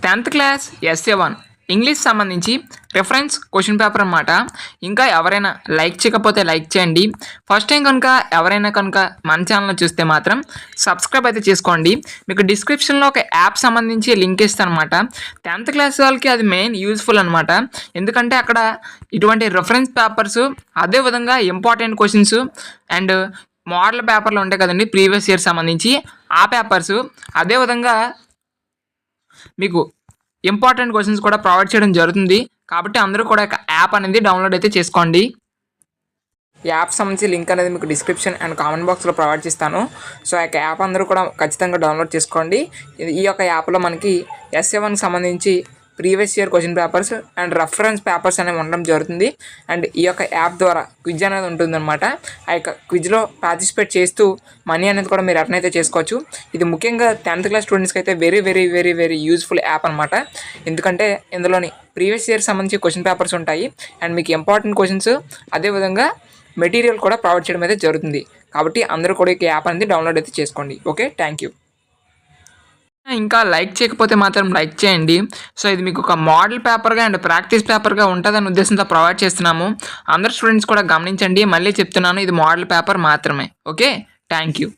10th class SA1 English సంబంధించి reference question paper అన్నమాట. ఇంకా ఎవరైనా లైక్ చేయకపోతే లైక్ చేయండి. ఫస్ట్ టైం కనుక ఎవరైనా కనుక మన ఛానల్ చూస్తే మాత్రం సబ్స్క్రైబ్ అయితే చేసుకోండి. మీకు డిస్క్రిప్షన్లో ఒక యాప్ సంబంధించి లింక్ ఇస్తాను అనమాట. 10th క్లాస్ వాళ్ళకి అది మెయిన్ యూజ్ఫుల్ అనమాట. ఎందుకంటే అక్కడ ఇటువంటి రిఫరెన్స్ పేపర్స్, అదేవిధంగా ఇంపార్టెంట్ క్వశ్చన్స్ అండ్ మోడల్ పేపర్లు ఉంటాయి కదండి ప్రీవియస్ ఇయర్ సంబంధించి ఆ పేపర్స్, అదేవిధంగా మీకు ఇంపార్టెంట్ క్వశ్చన్స్ కూడా ప్రొవైడ్ చేయడం జరుగుతుంది. కాబట్టి అందరూ కూడా యాప్ అనేది డౌన్లోడ్ అయితే చేసుకోండి. యాప్ సంబంధించి లింక్ అనేది మీకు డిస్క్రిప్షన్ అండ్ కామెంట్ బాక్స్లో ప్రొవైడ్ చేస్తాను. సో ఆ యాప్ అందరూ కూడా ఖచ్చితంగా డౌన్లోడ్ చేసుకోండి. ఈ యొక్క యాప్లో మనకి SA1 సంబంధించి previous year question papers and reference papers అనేవి ఉండడం జరుగుతుంది. అండ్ ఈ యొక్క యాప్ ద్వారా క్విజ్ అనేది ఉంటుందన్నమాట. ఆ యొక్క క్విజ్లో పార్టిసిపేట్ చేస్తూ మనీ అనేది కూడా మీరు ఎర్న్ అయితే చేసుకోవచ్చు. ఇది ముఖ్యంగా 10th క్లాస్ స్టూడెంట్స్కి అయితే very very very very useful app అనమాట. ఎందుకంటే ఇందులోని ప్రీవియస్ ఇయర్ సంబంధించి క్వశ్చన్ పేపర్స్ ఉంటాయి అండ్ మీకు ఇంపార్టెంట్ క్వశ్చన్స్, అదేవిధంగా మెటీరియల్ కూడా ప్రొవైడ్ చేయడం అయితే జరుగుతుంది. కాబట్టి అందరూ కూడా ఈ యాప్ అనేది డౌన్లోడ్ అయితే చేసుకోండి. Okay, thank you. ఇంకా లైక్ చేయకపోతే మాత్రం లైక్ చేయండి. సో ఇది మీకు ఒక మోడల్ పేపర్గా అండ్ ప్రాక్టీస్ పేపర్గా ఉంటుందనే ఉద్దేశంతో ప్రొవైడ్ చేస్తున్నాము. అందరు స్టూడెంట్స్ కూడా గమనించండి. మళ్ళీ చెప్తున్నాను, ఇది మోడల్ పేపర్ మాత్రమే. Okay, thank you.